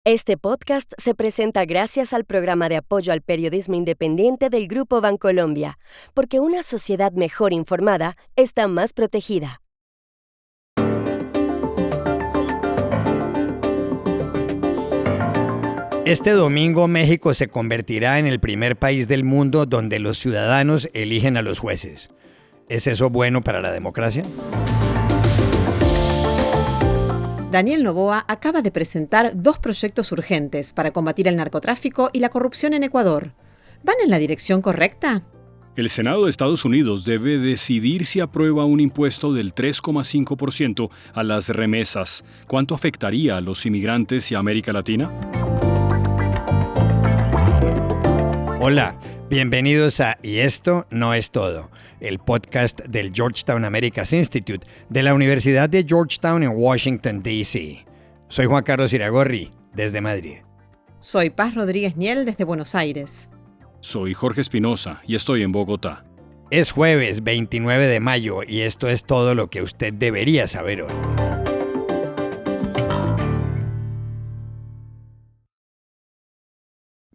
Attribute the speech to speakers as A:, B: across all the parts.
A: Este podcast se presenta gracias al programa de apoyo al periodismo independiente del Grupo Bancolombia, porque una sociedad mejor informada está más protegida.
B: Este domingo México se convertirá en el primer país del mundo donde los ciudadanos eligen a los jueces. ¿Es eso bueno para la democracia?
C: Daniel Noboa acaba de presentar 2 proyectos urgentes para combatir el narcotráfico y la corrupción en Ecuador. ¿Van en la dirección correcta?
D: El Senado de Estados Unidos debe decidir si aprueba un impuesto del 3,5% a las remesas. ¿Cuánto afectaría a los inmigrantes y a América Latina?
B: Hola, bienvenidos a Y esto no es todo, el podcast del Georgetown Americas Institute de la Universidad de Georgetown en Washington, D.C. Soy Juan Carlos Iragorri, desde Madrid.
C: Soy Paz Rodríguez Niel, desde Buenos Aires.
D: Soy Jorge Espinosa y estoy en Bogotá.
B: Es jueves 29 de mayo y esto es todo lo que usted debería saber hoy.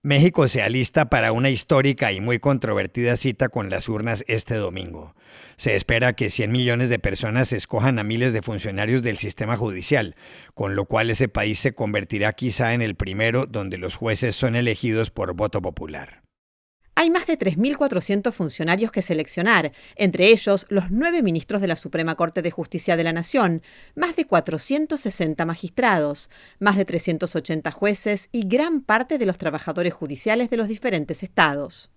B: México se alista para una histórica y muy controvertida cita con las urnas este domingo. Se espera que 100 millones de personas escojan a miles de funcionarios del sistema judicial, con lo cual ese país se convertirá quizá en el primero donde los jueces son elegidos por voto popular.
C: Hay más de 3.400 funcionarios que seleccionar, entre ellos los 9 ministros de la Suprema Corte de Justicia de la Nación, más de 460 magistrados, más de 380 jueces y gran parte de los trabajadores judiciales de los diferentes estados.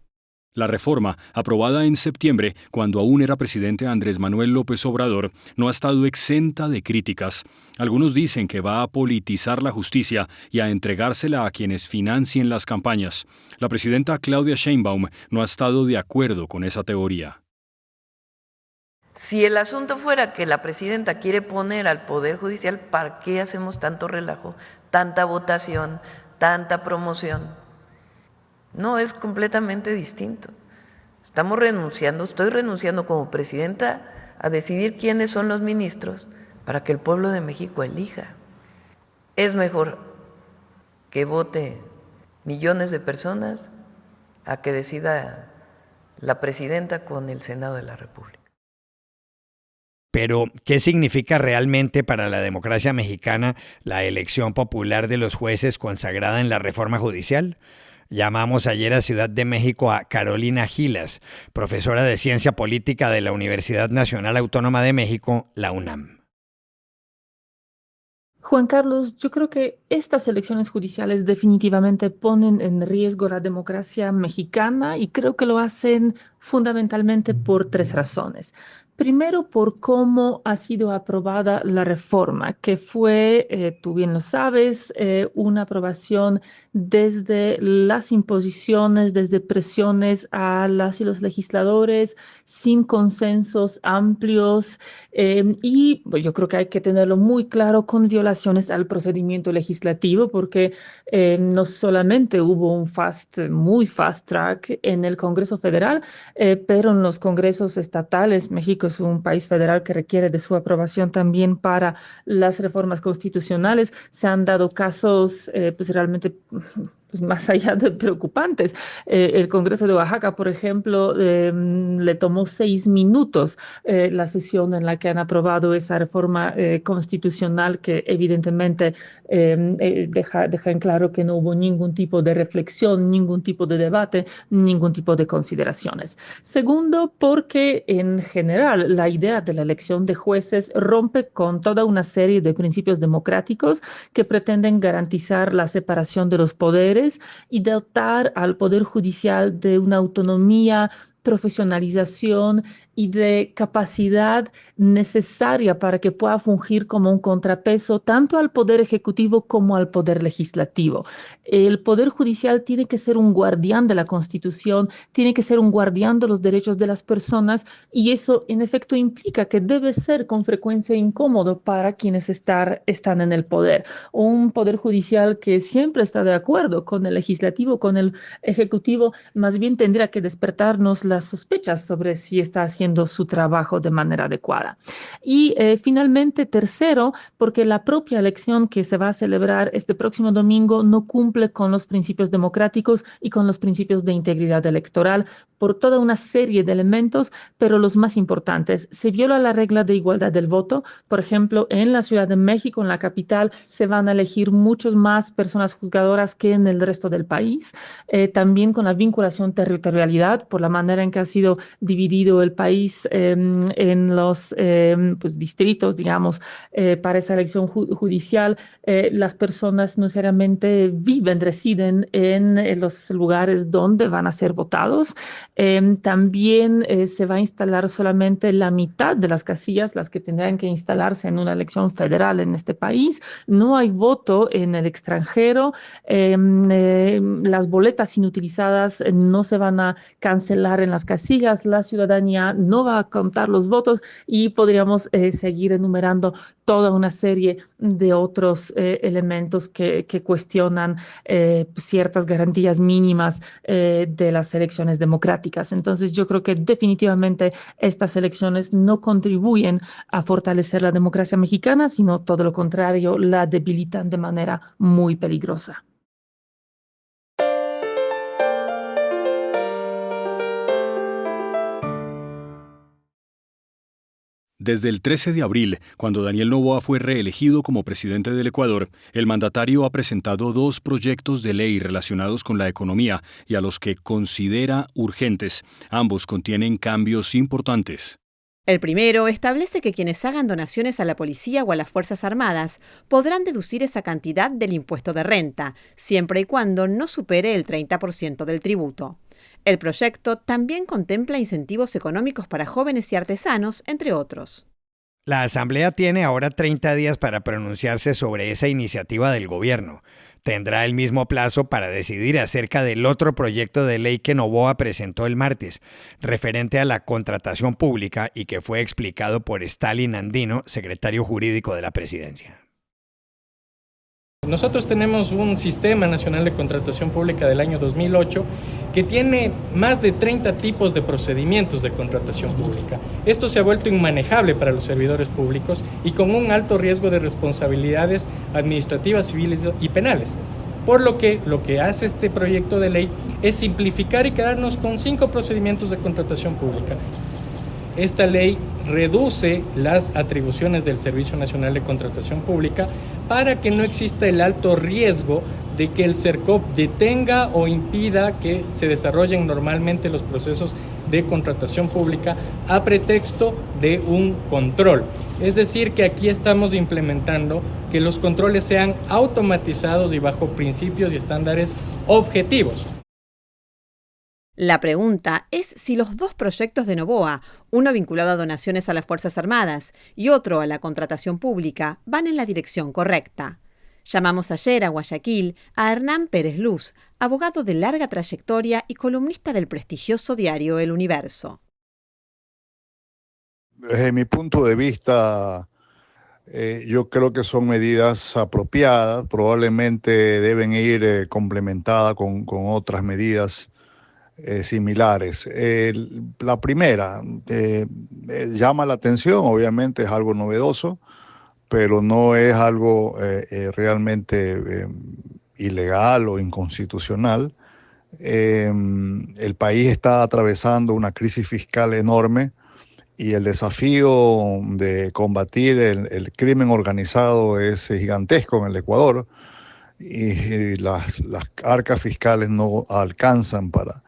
D: La reforma, aprobada en septiembre, cuando aún era presidente Andrés Manuel López Obrador, no ha estado exenta de críticas. Algunos dicen que va a politizar la justicia y a entregársela a quienes financien las campañas. La presidenta Claudia Sheinbaum no ha estado de acuerdo con esa teoría.
E: Si el asunto fuera que la presidenta quiere poner al Poder Judicial, ¿para qué hacemos tanto relajo, tanta votación, tanta promoción? No, es completamente distinto. Estoy renunciando como presidenta a decidir quiénes son los ministros para que el pueblo de México elija. Es mejor que vote millones de personas a que decida la presidenta con el Senado de la República.
B: Pero, ¿qué significa realmente para la democracia mexicana la elección popular de los jueces consagrada en la reforma judicial? Llamamos ayer a Ciudad de México a Carolina Gilas, profesora de Ciencia Política de la Universidad Nacional Autónoma de México, la UNAM.
F: Juan Carlos, yo creo que estas elecciones judiciales definitivamente ponen en riesgo la democracia mexicana y creo que lo hacen fundamentalmente por 3 razones. Primero, por cómo ha sido aprobada la reforma, que fue, tú bien lo sabes, una aprobación desde las imposiciones, desde presiones a las y los legisladores, sin consensos amplios, y pues, yo creo que hay que tenerlo muy claro con violaciones al procedimiento legislativo, porque no solamente hubo un muy fast track en el Congreso Federal, pero en los congresos estatales, México es un país federal que requiere de su aprobación también para las reformas constitucionales. Se han dado casos pues realmente más allá de preocupantes. El Congreso de Oaxaca, por ejemplo, le tomó 6 minutos la sesión en la que han aprobado esa reforma constitucional que evidentemente deja en claro que no hubo ningún tipo de reflexión, ningún tipo de debate, ningún tipo de consideraciones. Segundo, porque en general la idea de la elección de jueces rompe con toda una serie de principios democráticos que pretenden garantizar la separación de los poderes y dotar al Poder Judicial de una autonomía, profesionalización y de capacidad necesaria para que pueda fungir como un contrapeso tanto al Poder Ejecutivo como al Poder Legislativo. El Poder Judicial tiene que ser un guardián de la Constitución, tiene que ser un guardián de los derechos de las personas y eso en efecto implica que debe ser con frecuencia incómodo para quienes están en el poder. Un Poder Judicial que siempre está de acuerdo con el Legislativo, con el Ejecutivo, más bien tendría que despertarnos las sospechas sobre si está haciendo haciendo su trabajo de manera adecuada. Y finalmente, tercero, porque la propia elección que se va a celebrar este próximo domingo no cumple con los principios democráticos y con los principios de integridad electoral por toda una serie de elementos, pero los más importantes, se viola la regla de igualdad del voto. Por ejemplo, en la Ciudad de México, en la capital, se van a elegir muchos más personas juzgadoras que en el resto del país. También con la vinculación territorialidad, por la manera en que ha sido dividido el país en los pues, distritos, digamos, para esa elección judicial, las personas no necesariamente viven, residen en los lugares donde van a ser votados. También se va a instalar solamente la mitad de las casillas, las que tendrán que instalarse en una elección federal en este país. No hay voto en el extranjero. Las boletas inutilizadas no se van a cancelar en las casillas. La ciudadanía no va a contar los votos y podríamos seguir enumerando toda una serie de otros elementos que cuestionan ciertas garantías mínimas de las elecciones democráticas. Entonces, yo creo que definitivamente estas elecciones no contribuyen a fortalecer la democracia mexicana, sino todo lo contrario, la debilitan de manera muy peligrosa.
D: Desde el 13 de abril, cuando Daniel Noboa fue reelegido como presidente del Ecuador, el mandatario ha presentado 2 proyectos de ley relacionados con la economía y a los que considera urgentes. Ambos contienen cambios importantes.
C: El primero establece que quienes hagan donaciones a la policía o a las Fuerzas Armadas podrán deducir esa cantidad del impuesto de renta, siempre y cuando no supere el 30% del tributo. El proyecto también contempla incentivos económicos para jóvenes y artesanos, entre otros.
B: La Asamblea tiene ahora 30 días para pronunciarse sobre esa iniciativa del gobierno. Tendrá el mismo plazo para decidir acerca del otro proyecto de ley que Noboa presentó el martes, referente a la contratación pública y que fue explicado por Stalin Andino, secretario jurídico de la presidencia.
G: Nosotros tenemos un sistema nacional de contratación pública del año 2008 que tiene más de 30 tipos de procedimientos de contratación pública. Esto se ha vuelto inmanejable para los servidores públicos y con un alto riesgo de responsabilidades administrativas, civiles y penales. Por lo que hace este proyecto de ley es simplificar y quedarnos con 5 procedimientos de contratación pública. Esta ley reduce las atribuciones del Servicio Nacional de Contratación Pública para que no exista el alto riesgo de que el SERCOP detenga o impida que se desarrollen normalmente los procesos de contratación pública a pretexto de un control. Es decir, que aquí estamos implementando que los controles sean automatizados y bajo principios y estándares objetivos.
C: La pregunta es si los 2 proyectos de Noboa, uno vinculado a donaciones a las Fuerzas Armadas y otro a la contratación pública, van en la dirección correcta. Llamamos ayer a Guayaquil a Hernán Pérez Luz, abogado de larga trayectoria y columnista del prestigioso diario El Universo.
H: Desde mi punto de vista, yo creo que son medidas apropiadas, probablemente deben ir complementadas con otras medidas similares. La primera llama la atención, obviamente es algo novedoso, pero no es algo realmente ilegal o inconstitucional. El país está atravesando una crisis fiscal enorme y el desafío de combatir el crimen organizado es gigantesco en el Ecuador y las arcas fiscales no alcanzan para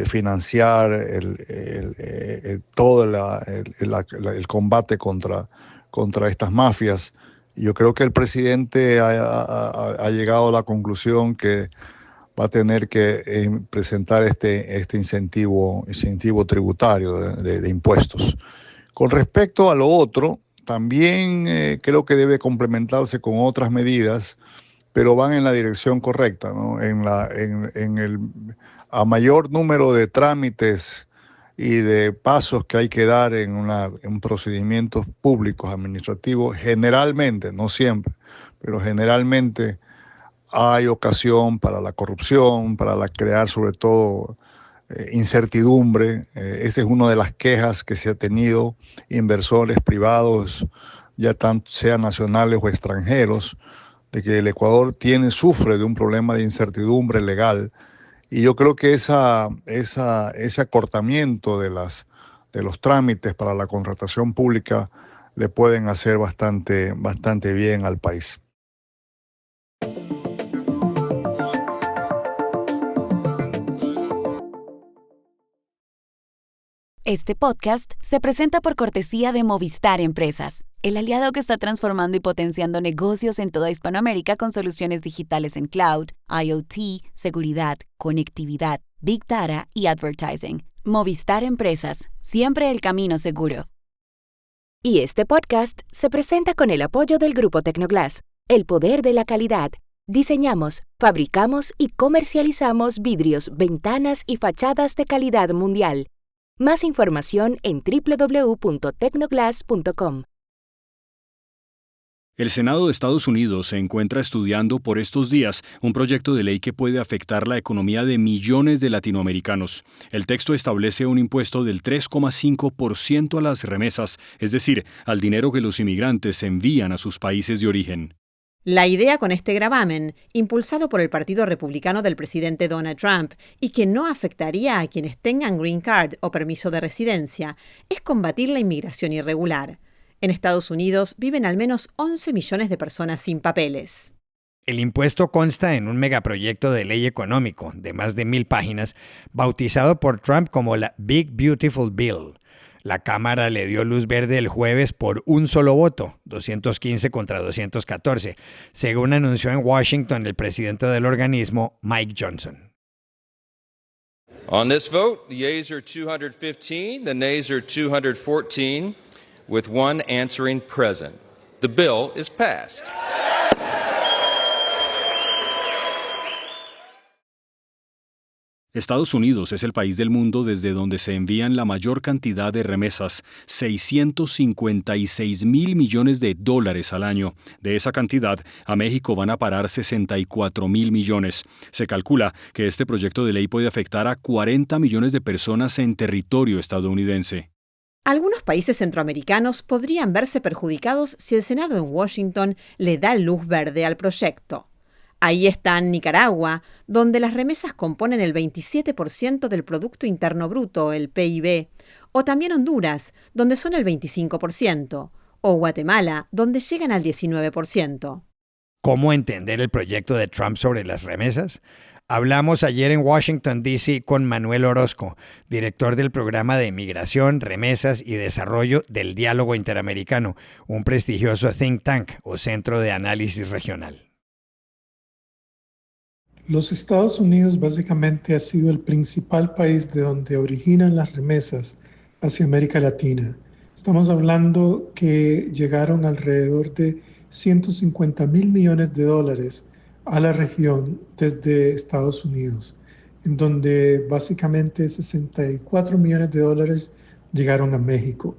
H: financiar todo el combate contra estas mafias. Yo creo que el presidente ha llegado a la conclusión que va a tener que presentar este incentivo tributario de impuestos. Con respecto a lo otro, también creo que debe complementarse con otras medidas, pero van en la dirección correcta, ¿no? A mayor número de trámites y de pasos que hay que dar en procedimientos públicos administrativos, generalmente, no siempre, pero generalmente hay ocasión para la corrupción, para crear sobre todo incertidumbre. Esa es una de las quejas que se ha tenido inversores privados, ya tanto sean nacionales o extranjeros, de que el Ecuador sufre de un problema de incertidumbre legal. Y yo creo que ese acortamiento de los trámites para la contratación pública le pueden hacer bastante bien al país.
I: Este podcast se presenta por cortesía de Movistar Empresas, el aliado que está transformando y potenciando negocios en toda Hispanoamérica con soluciones digitales en cloud, IoT, seguridad, conectividad, Big Data y advertising. Movistar Empresas, siempre el camino seguro.
A: Y este podcast se presenta con el apoyo del Grupo Tecnoglass, el poder de la calidad. Diseñamos, fabricamos y comercializamos vidrios, ventanas y fachadas de calidad mundial. Más información en www.tecnoglass.com.
D: El Senado de Estados Unidos se encuentra estudiando por estos días un proyecto de ley que puede afectar la economía de millones de latinoamericanos. El texto establece un impuesto del 3,5% a las remesas, es decir, al dinero que los inmigrantes envían a sus países de origen.
C: La idea con este gravamen, impulsado por el Partido Republicano del presidente Donald Trump y que no afectaría a quienes tengan green card o permiso de residencia, es combatir la inmigración irregular. En Estados Unidos viven al menos 11 millones de personas sin papeles.
B: El impuesto consta en un megaproyecto de ley económico de más de 1,000 páginas, bautizado por Trump como la Big Beautiful Bill. La Cámara le dio luz verde el jueves por un solo voto, 215 contra 214, según anunció en Washington el presidente del organismo, Mike Johnson.
J: On this vote, the yeas are 215, the nays are 214, with one answering present. The bill is passed.
D: Estados Unidos es el país del mundo desde donde se envían la mayor cantidad de remesas, 656,000 millones de dólares al año. De esa cantidad, a México van a parar 64,000 millones. Se calcula que este proyecto de ley puede afectar a 40 millones de personas en territorio estadounidense.
C: Algunos países centroamericanos podrían verse perjudicados si el Senado en Washington le da luz verde al proyecto. Ahí están Nicaragua, donde las remesas componen el 27% del Producto Interno Bruto, el PIB, o también Honduras, donde son el 25%, o Guatemala, donde llegan al 19%.
B: ¿Cómo entender el proyecto de Trump sobre las remesas? Hablamos ayer en Washington, D.C. con Manuel Orozco, director del Programa de Migración, Remesas y Desarrollo del Diálogo Interamericano, un prestigioso think tank o centro de análisis regional.
K: Los Estados Unidos básicamente ha sido el principal país de donde originan las remesas hacia América Latina. Estamos hablando que llegaron alrededor de 150,000 millones de dólares a la región desde Estados Unidos, en donde básicamente 64 millones de dólares llegaron a México.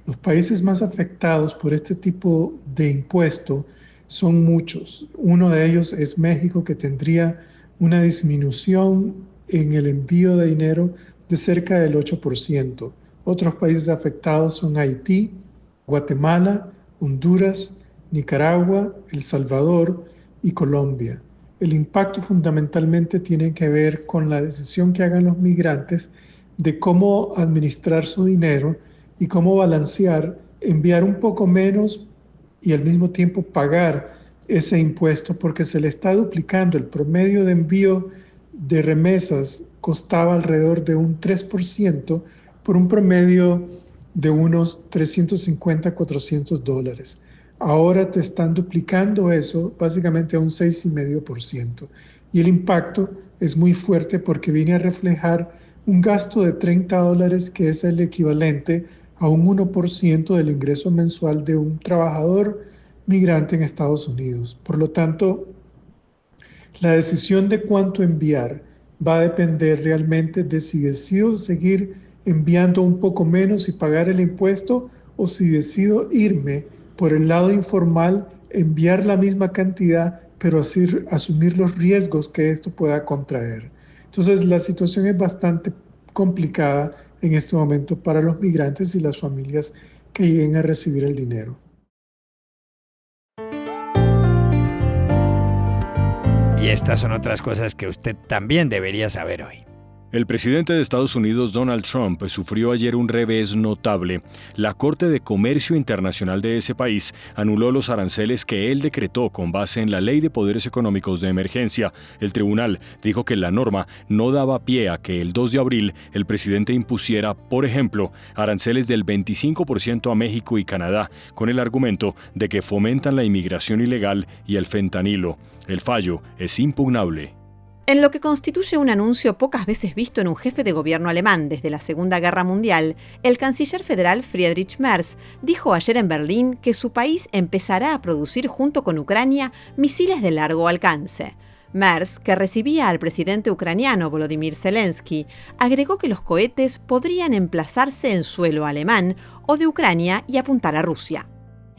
K: Los países más afectados por este tipo de impuesto son muchos. Uno de ellos es México, que tendría una disminución en el envío de dinero de cerca del 8%. Otros países afectados son Haití, Guatemala, Honduras, Nicaragua, El Salvador y Colombia. El impacto fundamentalmente tiene que ver con la decisión que hagan los migrantes de cómo administrar su dinero y cómo balancear, enviar un poco menos y al mismo tiempo pagar ese impuesto, porque se le está duplicando. El promedio de envío de remesas costaba alrededor de un 3% por un promedio de unos 350 a 400 dólares. Ahora te están duplicando eso básicamente a un 6,5%. Y el impacto es muy fuerte porque viene a reflejar un gasto de 30 dólares que es el equivalente a un 1% del ingreso mensual de un trabajador migrante en Estados Unidos. Por lo tanto, la decisión de cuánto enviar va a depender realmente de si decido seguir enviando un poco menos y pagar el impuesto, o si decido irme por el lado informal, enviar la misma cantidad, pero asumir los riesgos que esto pueda contraer. Entonces, la situación es bastante complicada en este momento para los migrantes y las familias que lleguen a recibir el dinero.
B: Y estas son otras cosas que usted también debería saber hoy.
D: El presidente de Estados Unidos, Donald Trump, sufrió ayer un revés notable. La Corte de Comercio Internacional de ese país anuló los aranceles que él decretó con base en la Ley de Poderes Económicos de Emergencia. El tribunal dijo que la norma no daba pie a que el 2 de abril el presidente impusiera, por ejemplo, aranceles del 25% a México y Canadá, con el argumento de que fomentan la inmigración ilegal y el fentanilo. El fallo es impugnable.
C: En lo que constituye un anuncio pocas veces visto en un jefe de gobierno alemán desde la Segunda Guerra Mundial, el canciller federal Friedrich Merz dijo ayer en Berlín que su país empezará a producir junto con Ucrania misiles de largo alcance. Merz, que recibía al presidente ucraniano Volodymyr Zelensky, agregó que los cohetes podrían emplazarse en suelo alemán o de Ucrania y apuntar a Rusia.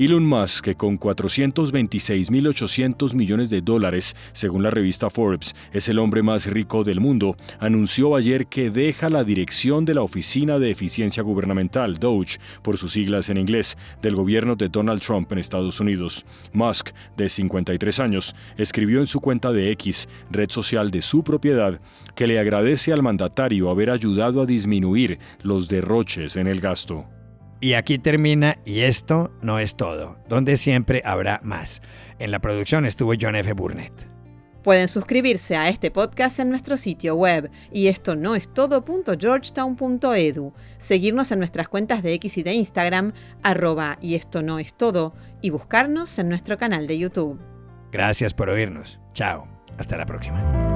D: Elon Musk, que con 426.800 millones de dólares, según la revista Forbes, es el hombre más rico del mundo, anunció ayer que deja la dirección de la Oficina de Eficiencia Gubernamental, DOGE, por sus siglas en inglés, del gobierno de Donald Trump en Estados Unidos. Musk, de 53 años, escribió en su cuenta de X, red social de su propiedad, que le agradece al mandatario haber ayudado a disminuir los derroches en el gasto.
B: Y aquí termina Y esto no es todo, donde siempre habrá más. En la producción estuvo John F. Burnett.
C: Pueden suscribirse a este podcast en nuestro sitio web y esto no es todo.georgetown.edu, seguirnos en nuestras cuentas de X y de Instagram, @y esto no es todo, y buscarnos en nuestro canal de YouTube.
B: Gracias por oírnos. Chao. Hasta la próxima.